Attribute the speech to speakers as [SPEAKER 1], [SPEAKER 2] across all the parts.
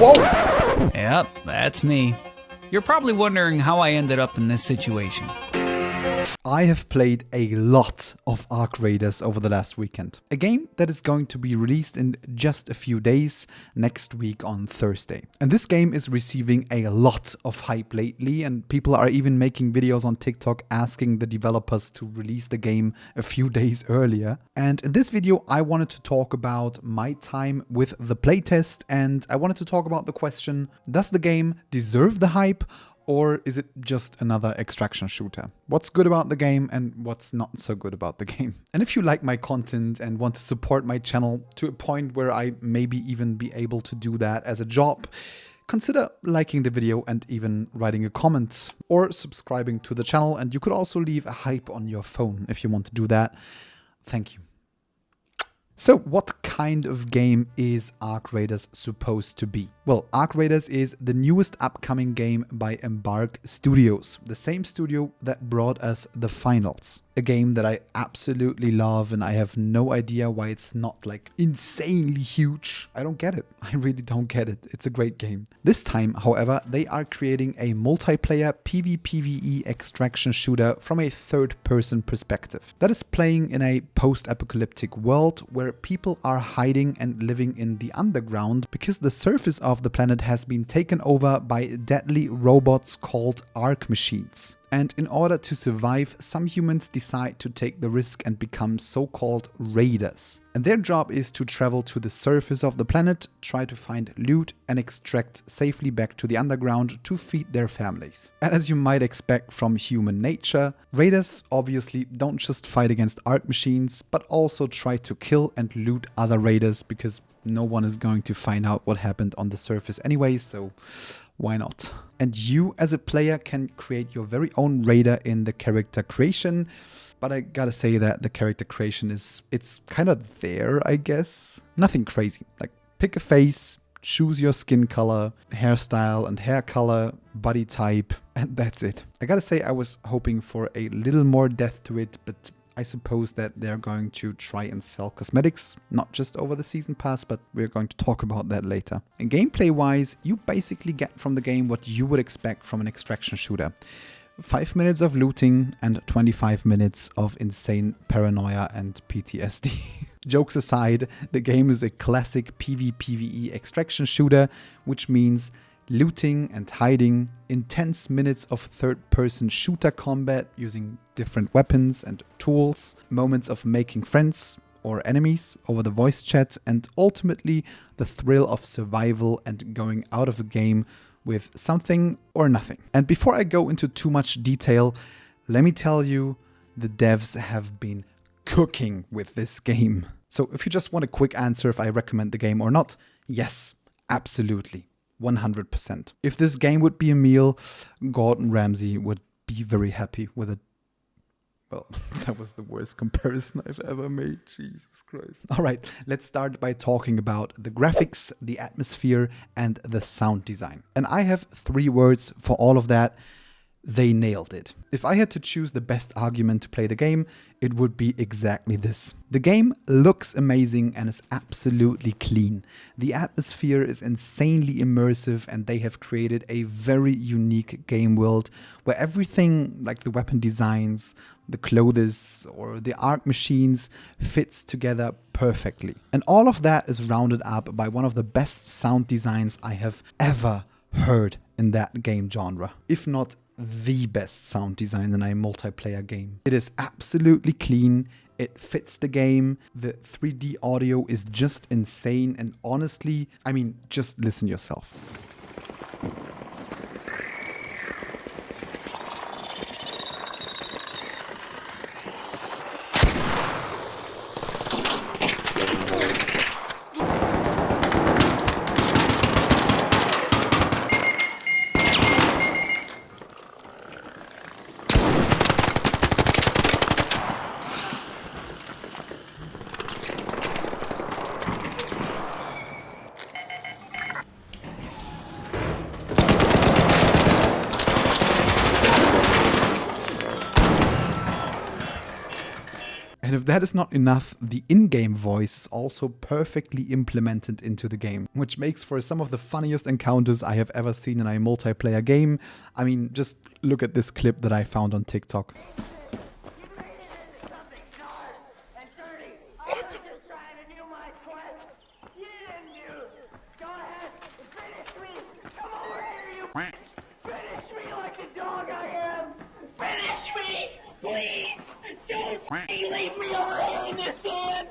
[SPEAKER 1] Whoa!
[SPEAKER 2] Yep, that's me. You're probably wondering how I ended up in this situation.
[SPEAKER 1] I have played a lot of Ark Raiders over the last weekend. A game that is going to be released in just a few days, next week on Thursday. And this game is receiving a lot of hype lately, and people are even making videos on TikTok asking the developers to release the game a few days earlier. And in this video, I wanted to talk about my time with the playtest, and I wanted to talk about the question, does the game deserve the hype? Or is it just another extraction shooter? What's good about the game and what's not so good about the game? And if you like my content and want to support my channel to a point where I maybe even be able to do that as a job, consider liking the video and even writing a comment or subscribing to the channel. And you could also leave a hype on your phone if you want to do that. Thank you. So what kind of game is Ark Raiders supposed to be? Well, Ark Raiders is the newest upcoming game by Embark Studios, the same studio that brought us the finals. A game that I absolutely love, and I have no idea why it's not like insanely huge. I don't get it. I really don't get it. It's a great game. This time, however, they are creating a multiplayer PvPvE extraction shooter from a third-person perspective. That is playing in a post-apocalyptic world where people are hiding and living in the underground because the surface of the planet has been taken over by deadly robots called Ark machines. And in order to survive, some humans decide to take the risk and become so-called raiders. And their job is to travel to the surface of the planet, try to find loot and extract safely back to the underground to feed their families. And as you might expect from human nature, raiders obviously don't just fight against Ark machines, but also try to kill and loot other raiders because no one is going to find out what happened on the surface anyway, so why not? And you as a player can create your very own raider in the character creation. But I gotta say that the character creation it's kind of there, I guess. Nothing crazy. Like pick a face, choose your skin color, hairstyle and hair color, body type, and that's it. I gotta say I was hoping for a little more depth to it, but I suppose that they're going to try and sell cosmetics, not just over the season pass, but we're going to talk about that later. And gameplay wise, you basically get from the game what you would expect from an extraction shooter. 5 minutes of looting and 25 minutes of insane paranoia and PTSD. Jokes aside, the game is a classic PvPvE extraction shooter, which means looting and hiding, intense minutes of third-person shooter combat using different weapons and tools, moments of making friends or enemies over the voice chat, and ultimately the thrill of survival and going out of a game with something or nothing. And before I go into too much detail, let me tell you, the devs have been cooking with this game. So if you just want a quick answer if I recommend the game or not, yes, absolutely. 100%. If this game would be a meal, Gordon Ramsay would be very happy with it. Well, that was the worst comparison I've ever made. Jesus Christ. All right, let's start by talking about the graphics, the atmosphere, and the sound design. And I have 3 words for all of that. They nailed it. If I had to choose the best argument to play the game, it would be exactly this. The game looks amazing and is absolutely clean. The atmosphere is insanely immersive and they have created a very unique game world where everything like the weapon designs, the clothes or the Ark machines fits together perfectly. And all of that is rounded up by one of the best sound designs I have ever heard in that game genre. If not the best sound design in a multiplayer game. It is absolutely clean, it fits the game, the 3D audio is just insane, and honestly, I mean, just listen yourself. if that is not enough, the in-game voice is also perfectly implemented into the game, which makes for some of the funniest encounters I have ever seen in a multiplayer game. I mean, just look at this clip that I found on TikTok.
[SPEAKER 3] Please, don't leave me alone in this one.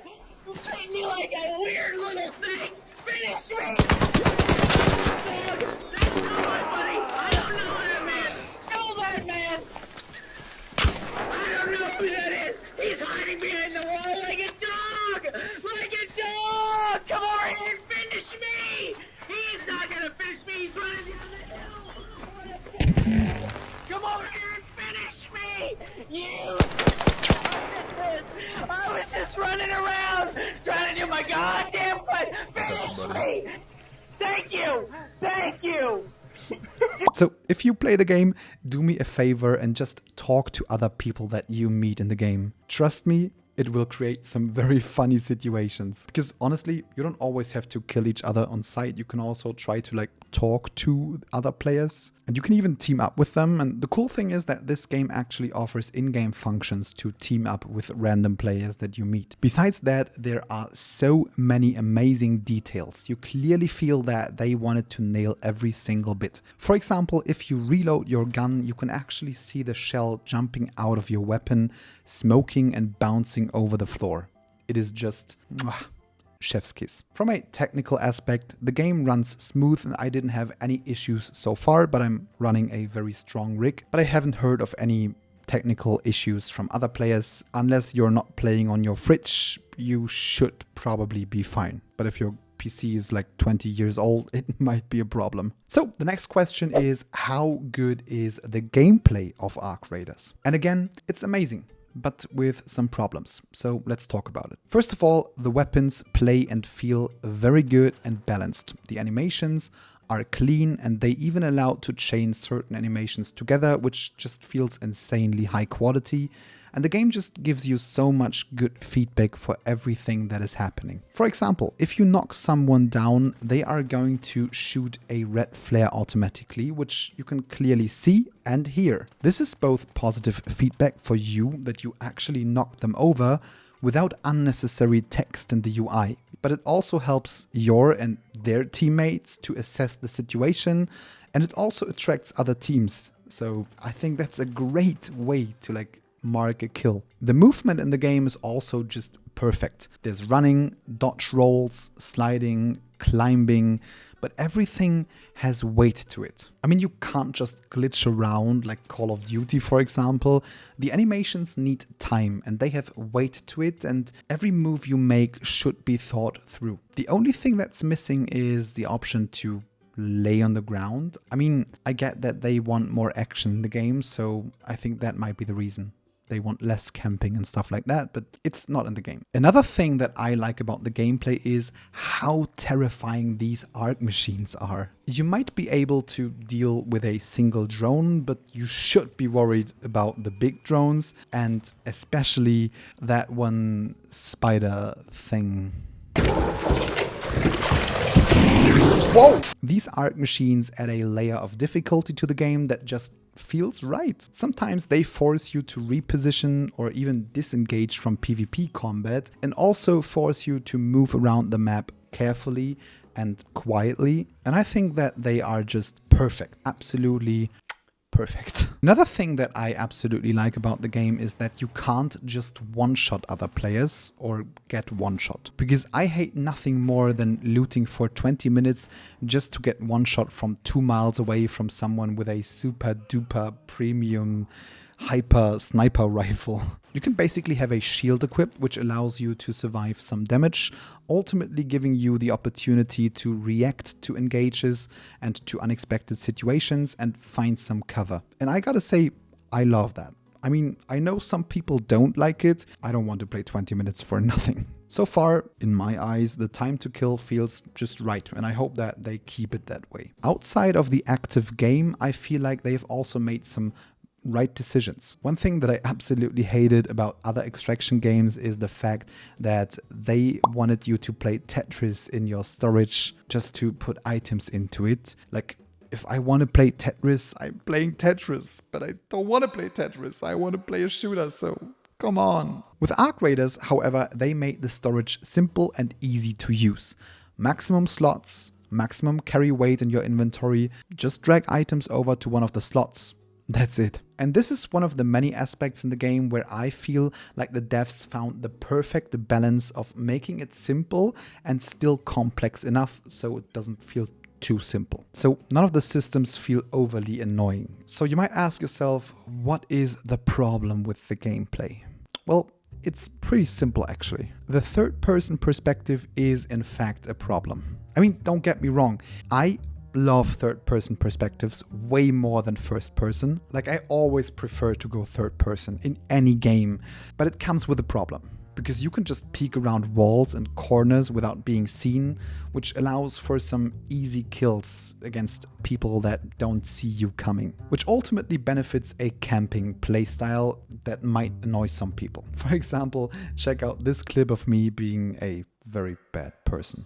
[SPEAKER 3] You treat me like a weird little thing. Finish me. That's not my buddy. I don't know that man. Kill that man. I don't know who that is. He's hiding behind the wall like a dog. Like a dog. Come over here and finish me. He's not gonna finish me. He's running down the hill. Come over here and finish me. You! I was just running around trying to do my goddamn fight. Finish me! Thank you! Thank you!
[SPEAKER 1] So if you play the game, do me a favor and just talk to other people that you meet in the game. Trust me, it will create some very funny situations. Because honestly, you don't always have to kill each other on sight. You can also try to talk to other players, and you can even team up with them. And the cool thing is that this game actually offers in-game functions to team up with random players that you meet. Besides that, there are so many amazing details. You clearly feel that they wanted to nail every single bit. For example, if you reload your gun, you can actually see the shell jumping out of your weapon, smoking and bouncing over the floor. It is just chef's kiss. From a technical aspect, the game runs smooth and I didn't have any issues so far, but I'm running a very strong rig. But I haven't heard of any technical issues from other players. Unless you're not playing on your fridge, you should probably be fine. But if your PC is like 20 years old, it might be a problem. So the next question is, how good is the gameplay of Ark Raiders? And again, it's amazing, but with some problems. So let's talk about it. First of all, the weapons play and feel very good and balanced. The animations are clean and they even allow to chain certain animations together, which just feels insanely high quality. And the game just gives you so much good feedback for everything that is happening. For example, if you knock someone down, they are going to shoot a red flare automatically, which you can clearly see and hear. This is both positive feedback for you that you actually knocked them over without unnecessary text in the UI, but it also helps your and their teammates to assess the situation, and it also attracts other teams. So I think that's a great way to mark a kill. The movement in the game is also just perfect. There's running, dodge rolls, sliding, climbing, but everything has weight to it. I mean, you can't just glitch around like Call of Duty, for example. The animations need time and they have weight to it, and every move you make should be thought through. The only thing that's missing is the option to lay on the ground. I mean, I get that they want more action in the game, so I think that might be the reason. They want less camping and stuff like that, but it's not in the game. Another thing that I like about the gameplay is how terrifying these Ark machines are. You might be able to deal with a single drone, but you should be worried about the big drones, and especially that one spider thing. Whoa! These Ark machines add a layer of difficulty to the game that just feels right. Sometimes they force you to reposition or even disengage from PvP combat, and also force you to move around the map carefully and quietly. And I think that they are just perfect. Absolutely perfect. Another thing that I absolutely like about the game is that you can't just one-shot other players or get one-shot. Because I hate nothing more than looting for 20 minutes just to get one-shot from 2 miles away from someone with a super duper premium hyper sniper rifle. You can basically have a shield equipped, which allows you to survive some damage, ultimately giving you the opportunity to react to engages and to unexpected situations and find some cover. And I gotta say, I love that. I mean, I know some people don't like it. I don't want to play 20 minutes for nothing. So far, in my eyes, the time to kill feels just right, and I hope that they keep it that way. Outside of the active game, I feel like they've also made some right decisions. One thing that I absolutely hated about other extraction games is the fact that they wanted you to play Tetris in your storage just to put items into it. Like, if I want to play Tetris, I'm playing Tetris, but I don't want to play Tetris. I want to play a shooter, so come on. With Arc Raiders, however, they made the storage simple and easy to use. Maximum slots, maximum carry weight in your inventory, just drag items over to one of the slots. That's it. And this is one of the many aspects in the game where I feel like the devs found the perfect balance of making it simple and still complex enough so it doesn't feel too simple. So none of the systems feel overly annoying. So you might ask yourself, what is the problem with the gameplay? Well, it's pretty simple actually. The third-person perspective is in fact a problem. I mean, don't get me wrong. I love third-person perspectives way more than first-person. Like, I always prefer to go third-person in any game, but it comes with a problem. Because you can just peek around walls and corners without being seen, which allows for some easy kills against people that don't see you coming, which ultimately benefits a camping playstyle that might annoy some people. For example, check out this clip of me being a very bad person.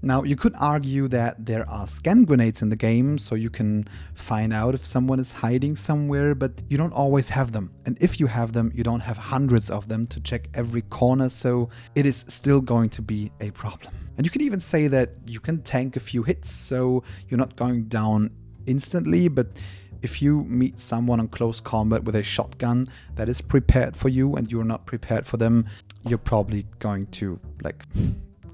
[SPEAKER 1] Now, you could argue that there are scan grenades in the game, so you can find out if someone is hiding somewhere, but you don't always have them. And if you have them, you don't have hundreds of them to check every corner, so it is still going to be a problem. And you can even say that you can tank a few hits, so you're not going down instantly, but if you meet someone in close combat with a shotgun that is prepared for you and you're not prepared for them, you're probably going to, like,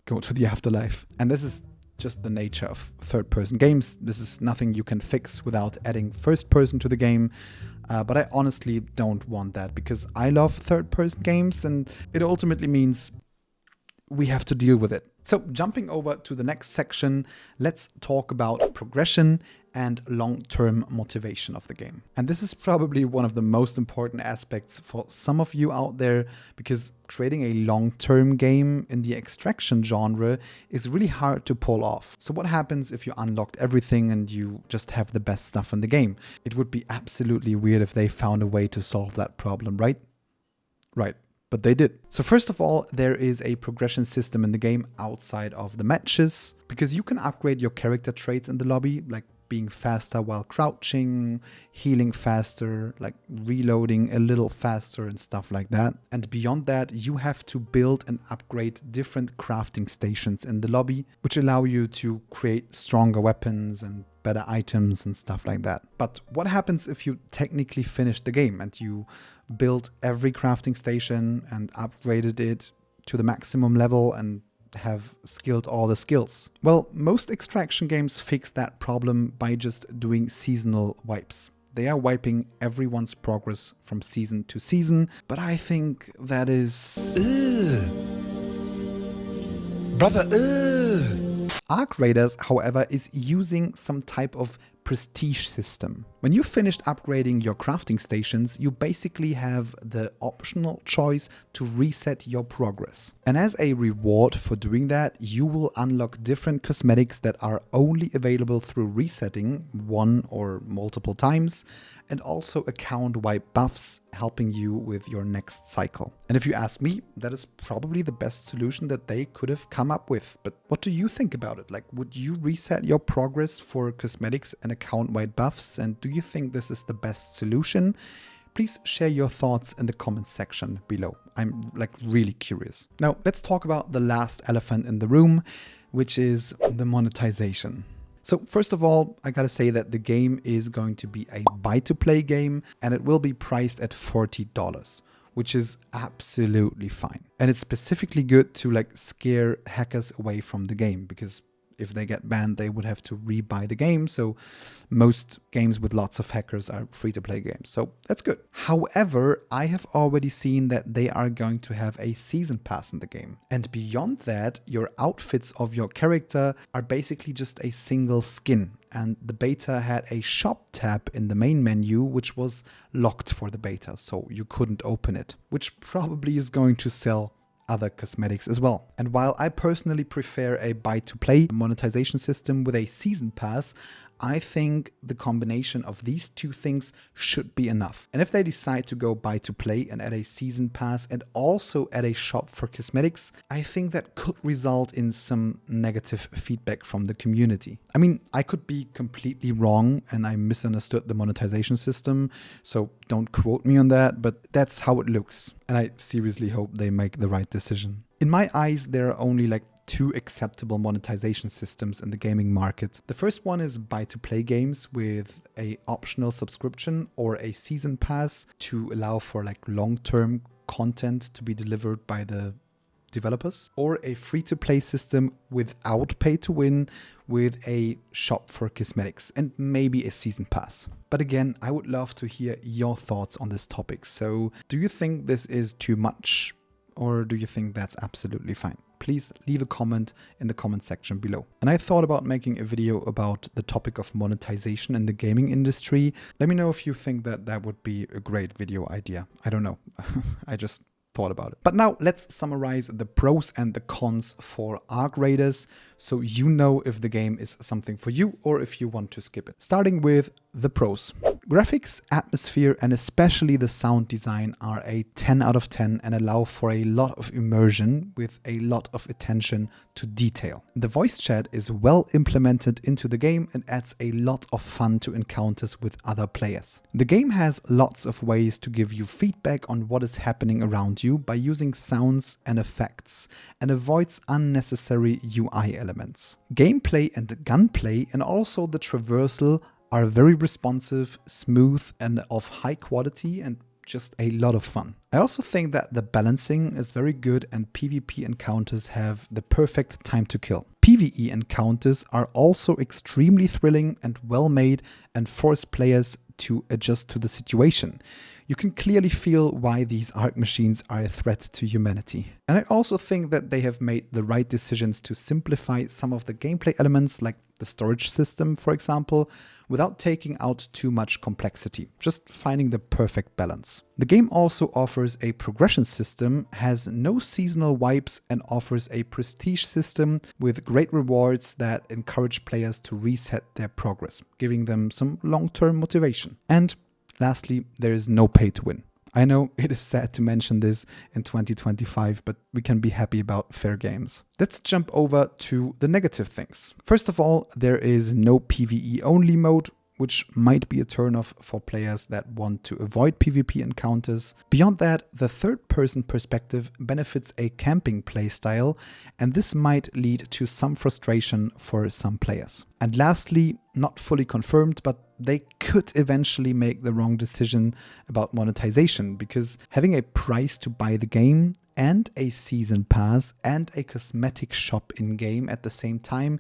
[SPEAKER 1] go to the afterlife. And this is just the nature of third-person games. This is nothing you can fix without adding first-person to the game. But I honestly don't want that because I love third-person games and it ultimately means we have to deal with it. So jumping over to the next section, let's talk about progression and long-term motivation of the game. And this is probably one of the most important aspects for some of you out there, because creating a long-term game in the extraction genre is really hard to pull off. So what happens if you unlocked everything and you just have the best stuff in the game? It would be absolutely weird if they found a way to solve that problem, right? Right. But they did. So first of all, there is a progression system in the game outside of the matches, because you can upgrade your character traits in the lobby, like being faster while crouching, healing faster, like reloading a little faster and stuff like that. And beyond that, you have to build and upgrade different crafting stations in the lobby, which allow you to create stronger weapons and better items and stuff like that. But what happens if you technically finish the game and you built every crafting station and upgraded it to the maximum level and have skilled all the skills? Well, most extraction games fix that problem by just doing seasonal wipes. They are wiping everyone's progress from season to season, but I think that is... Arc Raiders, however, is using some type of prestige system. When you finished upgrading your crafting stations, you basically have the optional choice to reset your progress. And as a reward for doing that, you will unlock different cosmetics that are only available through resetting one or multiple times, and also account-wide buffs helping you with your next cycle. And if you ask me, that is probably the best solution that they could have come up with. But what do you think about it? Like, would you reset your progress for cosmetics and account-wide buffs? And do you think this is the best solution? Please share your thoughts in the comments section below. I'm like really curious. Now, let's talk about the last elephant in the room, which is the monetization. So first of all, I gotta say that the game is going to be a buy-to-play game and it will be priced at $40, which is absolutely fine. And it's specifically good to like scare hackers away from the game, because if they get banned, they would have to rebuy the game. So most games with lots of hackers are free-to-play games. So that's good. However, I have already seen that they are going to have a season pass in the game. And beyond that, your outfits of your character are basically just a single skin. And the beta had a shop tab in the main menu, which was locked for the beta, so you couldn't open it, which probably is going to sell other cosmetics as well. And while I personally prefer a buy-to-play monetization system with a season pass, I think the combination of these two things should be enough. And if they decide to go buy-to-play and add a season pass and also add a shop for cosmetics, I think that could result in some negative feedback from the community. I mean, I could be completely wrong and I misunderstood the monetization system, so don't quote me on that, but that's how it looks. And I seriously hope they make the right decision. In my eyes, there are only like 2 acceptable monetization systems in the gaming market. The first one is buy-to-play games with a optional subscription or a season pass to allow for like long-term content to be delivered by the developers, or a free-to-play system without pay-to-win with a shop for cosmetics and maybe a season pass. But again, I would love to hear your thoughts on this topic. So do you think this is too much, or do you think that's absolutely fine? Please leave a comment in the comment section below. And I thought about making a video about the topic of monetization in the gaming industry. Let me know if you think that that would be a great video idea. I don't know. I just thought about it. But now let's summarize the pros and the cons for Arc Raiders, so you know if the game is something for you or if you want to skip it. Starting with the pros. Graphics, atmosphere, and especially the sound design are a 10 out of 10 and allow for a lot of immersion with a lot of attention to detail. The voice chat is well implemented into the game and adds a lot of fun to encounters with other players. The game has lots of ways to give you feedback on what is happening around you by using sounds and effects, and avoids unnecessary UI elements. Gameplay and gunplay and also the traversal are very responsive, smooth, and of high quality, and just a lot of fun. I also think that the balancing is very good and PvP encounters have the perfect time to kill. PvE encounters are also extremely thrilling and well made and force players to adjust to the situation. You can clearly feel why these Arc machines are a threat to humanity. And I also think that they have made the right decisions to simplify some of the gameplay elements, like the storage system, for example, without taking out too much complexity, just finding the perfect balance. The game also offers a progression system, has no seasonal wipes, and offers a prestige system with great rewards that encourage players to reset their progress, giving them some long-term motivation. And lastly, there is no pay to win. I know it is sad to mention this in 2025, but we can be happy about fair games. Let's jump over to the negative things. First of all, there is no PvE only mode, which might be a turnoff for players that want to avoid PvP encounters. Beyond that, the third-person perspective benefits a camping playstyle, and this might lead to some frustration for some players. And lastly, not fully confirmed, but they could eventually make the wrong decision about monetization, because having a price to buy the game and a season pass and a cosmetic shop in-game at the same time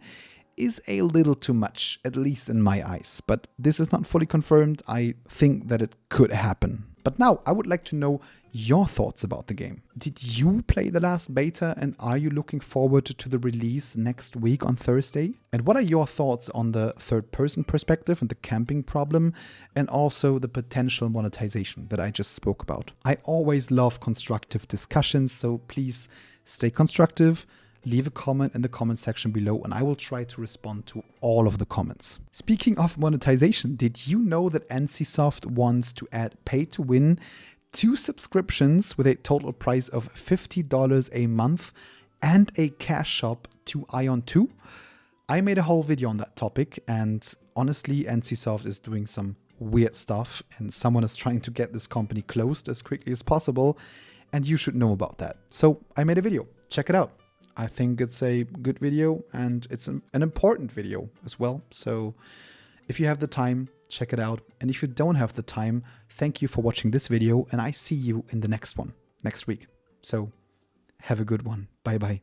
[SPEAKER 1] is a little too much, at least in my eyes. But this is not fully confirmed. I think that it could happen. But now I would like to know your thoughts about the game. Did you play the last beta, and are you looking forward to the release next week on Thursday? And what are your thoughts on the third-person perspective and the camping problem, and also the potential monetization that I just spoke about? I always love constructive discussions, so please stay constructive. Leave a comment in the comment section below and I will try to respond to all of the comments. Speaking of monetization, did you know that NCSoft wants to add pay to win to subscriptions with a total price of $50 a month and a cash shop to Ion 2? I made a whole video on that topic, and honestly, NCSoft is doing some weird stuff and someone is trying to get this company closed as quickly as possible, and you should know about that. So I made a video. Check it out. I think it's a good video and it's an important video as well. So if you have the time, check it out. And if you don't have the time, thank you for watching this video and I see you in the next one next week. So have a good one. Bye bye.